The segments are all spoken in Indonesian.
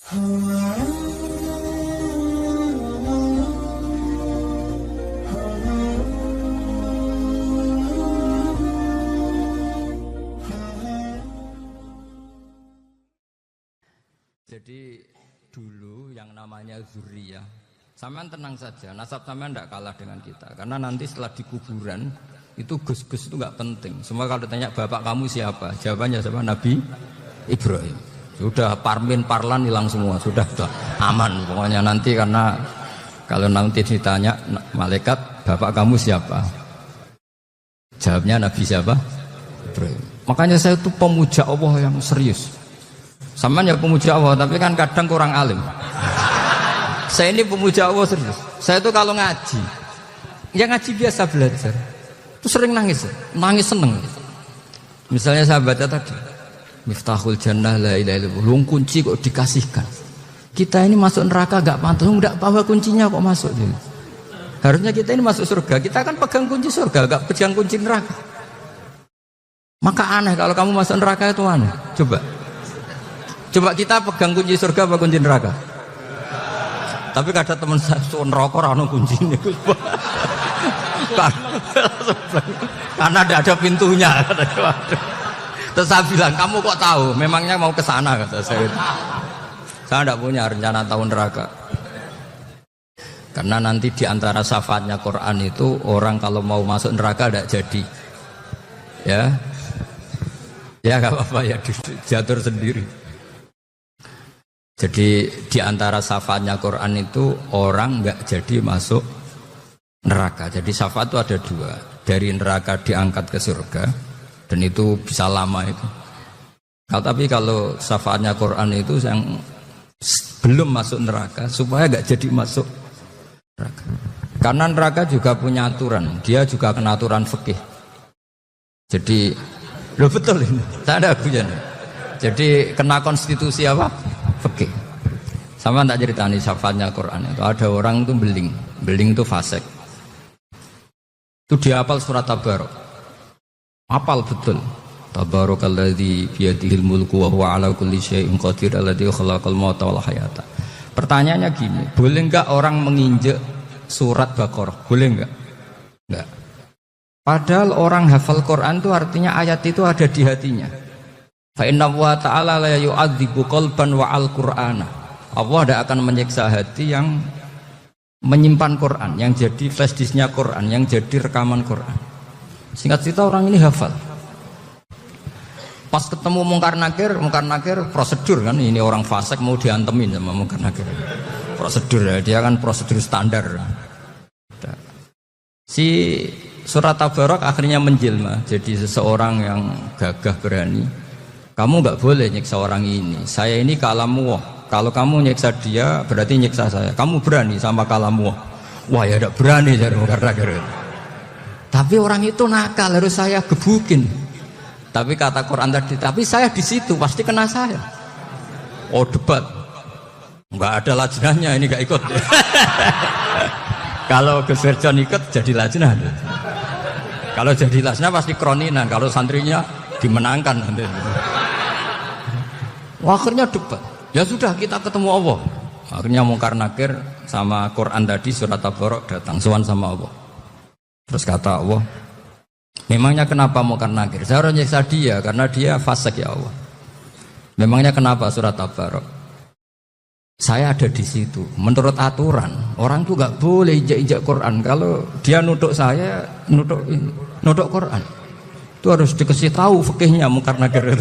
Jadi dulu yang namanya zuriyah, sampean tenang saja, nasab sampean tidak kalah dengan kita. Karena nanti setelah di kuburan itu gus-gus itu nggak penting. Semua kalau ditanya bapak kamu siapa, jawabannya siapa? Nabi Ibrahim. Sudah parmin parlan hilang semua, sudah aman pokoknya nanti. Karena kalau nanti ditanya malaikat bapak kamu siapa, jawabnya Nabi siapa? Ibrahim. Makanya saya itu pemuja Allah yang serius. Sampean ya pemuja Allah, tapi kan kadang kurang alim. Saya ini pemuja Allah serius. Saya itu kalau ngaji, ya ngaji biasa belajar, itu sering nangis seneng. Misalnya saya baca tadi, Miftahul Jannah la ilaha illallah, luang kunci kok dikasihkan. Kita ini masuk neraka gak pantas, enggak bawa kuncinya kok masuk. Harusnya kita ini masuk surga, kita kan pegang kunci surga, gak pegang kunci neraka. Maka aneh kalau kamu masuk neraka itu aneh. Coba kita pegang kunci surga apa kunci neraka? Tapi kadang teman saya neraka ora ono kuncinya. Karena tidak ada pintunya. Terus saya bilang, kamu kok tahu? Memangnya mau ke sana kata saya. Saya tidak punya rencana tahu neraka. Karena nanti di antara syafaatnya Quran itu orang kalau mau masuk neraka tidak jadi. Ya nggak apa-apa ya, diatur sendiri. Jadi di antara syafaatnya Quran itu orang nggak jadi masuk neraka. Jadi syafaat itu ada dua, dari neraka diangkat ke surga, dan itu bisa lama itu. Tapi kalau syafaatnya Quran itu yang belum masuk neraka supaya nggak jadi masuk neraka. Karena neraka juga punya aturan, dia juga kena aturan fikih. Jadi lo betul ini, tak ada hujan. Jadi kena konstitusi apa? Fikih. Sama tak ceritani syafaatnya Quran itu ada orang itu beling itu fasik. Itu dia hafal surat Tabarok. Hafal betul. Tabarakalladzi biyadihil mulku wa huwa ala kulli syai'in qadir alladzi khalaqal mauta wal hayata. Pertanyaannya gini, boleh enggak orang menginjek surat Baqarah? Boleh enggak? Enggak. Padahal orang hafal Quran itu artinya ayat itu ada di hatinya. Fa inna wa ta'ala la yu'adzibu qalban wa al-Qur'ana. Allah tidak akan menyiksa hati yang menyimpan Quran, yang jadi flash disknya Quran, yang jadi rekaman Quran. Singkat cerita orang ini hafal. Pas ketemu Mungkar Nakir prosedur kan, ini orang fasik mau diantemin sama Mungkar Nakir. Prosedur ya, dia kan prosedur standar. Si surat Tabarok akhirnya menjelma jadi seseorang yang gagah berani. Kamu nggak boleh nyiksa orang ini. Saya ini kalamu. Kalau kamu nyiksa dia berarti nyiksa saya. Kamu berani sama kalamu. Wah ya tidak berani karena tapi orang itu nakal, harus saya gebukin. Tapi kata Quran tadi, tapi saya di situ pasti kena saya. Oh debat, nggak ada lajnahnya, ini nggak ikut. Kalau Gus Wirjon ikut jadi lajnah. Kalau jadi lajnah pasti kroninan. Kalau santrinya dimenangkan nanti. Akhirnya debat. Ya sudah kita ketemu Allah. Akhirnya Mungkar Nakir sama Quran tadi surat Tabarok datang sowan sama Allah. Terus kata Allah, memangnya kenapa Mungkar Nakir? Saya harus nyiksa dia karena dia fasik ya Allah. Memangnya kenapa surat Tabarok? Saya ada di situ. Menurut aturan orang tuh nggak boleh injak-injak Quran. Kalau dia nutuk saya, nutuk Quran. Itu harus dikasih tahu fikihnya Mungkar Nakir.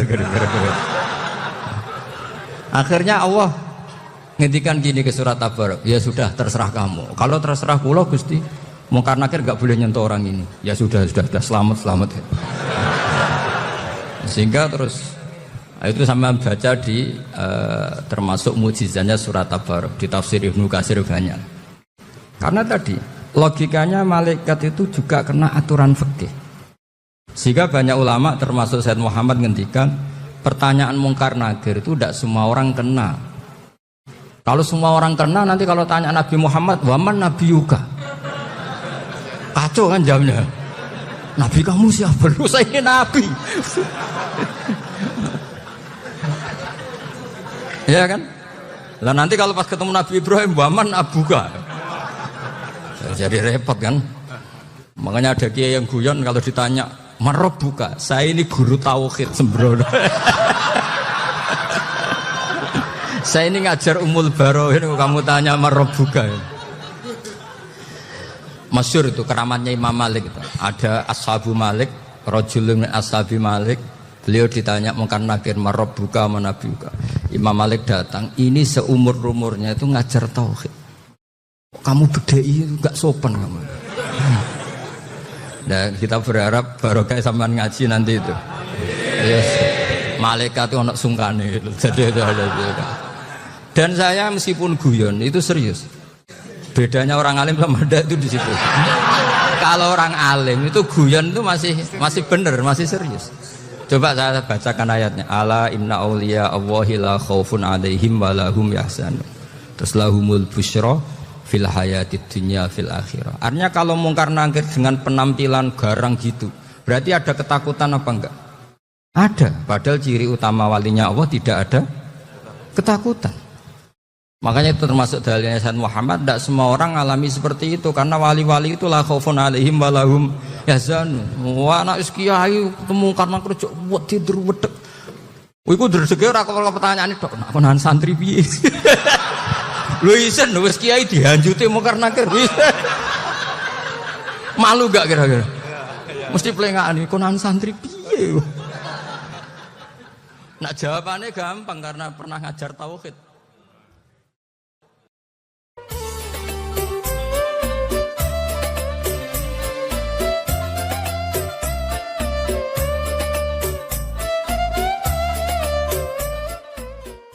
Akhirnya Allah ngendikan gini ke surat Tabarok, ya sudah terserah kamu. Kalau terserah kula Gusti, Mungkar Nakir gak boleh nyentuh orang ini. Ya sudah selamat. Sehingga terus itu sama baca di termasuk mukjizatnya surat Tabarok di tafsir Ibnu Katsir banyak. Karena tadi logikanya malaikat itu juga kena aturan fikih. Sehingga banyak ulama termasuk Said Muhammad ngendikan pertanyaan Mungkar Nakir itu tidak semua orang kena. Kalau semua orang kena, nanti kalau tanya Nabi Muhammad, waman Nabi Yuka, kacau kan jamnya. Nabi kamu siapa? Lu saya ini Nabi. Ya kan? Lah nanti kalau pas ketemu Nabi Ibrahim, waman abuka. Jadi repot kan. Makanya ada kiai yang guyon kalau ditanya, "Marobuka?" Saya ini guru tauhid sembrono. Saya ini ngajar Ummul Baro, ini kamu tanya Marobuka. Masyhur itu keramatnya Imam Malik itu. Ada Ashabu Malik, rajulun min ashabi Malik. Beliau ditanya Munkar Nakir, Marobuka manabiuka. Imam Malik datang, ini seumur-umurnya itu ngajar tauhid. Kamu bedai enggak sopan kamu. Nah, kita berharap barokah sampean ngaji nanti itu. Yes. Malaikat itu anak sungkane itu. Jadi itu ada juga. Dan saya meskipun guyon itu serius. Bedanya orang alim sama ndak itu di situ. Kalau orang alim itu guyon itu masih benar, masih serius. Coba saya bacakan ayatnya. Ala inna auliya Allahi la khaufun alaihim wa lahum yahzanun. Terus lahumul busyra fil hayatid dunya fil akhirah. Artinya kalau Munkar Nakir dengan penampilan garang gitu, berarti ada ketakutan apa enggak? Ada. Padahal ciri utama walinya Allah tidak ada ketakutan. Makanya itu termasuk dalilnya Sayyid Muhammad. Tidak semua orang alami seperti itu, karena wali-wali itu la khaufun alaihim wa lahum yahzanun. Wah, anak kiai ketemu karena kerja wedi wedek. Iku dreseke ora kok pertanyaan tok, nak konan santri piye? Lho isen wis kiai dihanjuti Munkar Nakir. Malu gak kira-kira? Mesti plengakane konan santri piye? Nak jawabannya gampang karena pernah ngajar tauhid.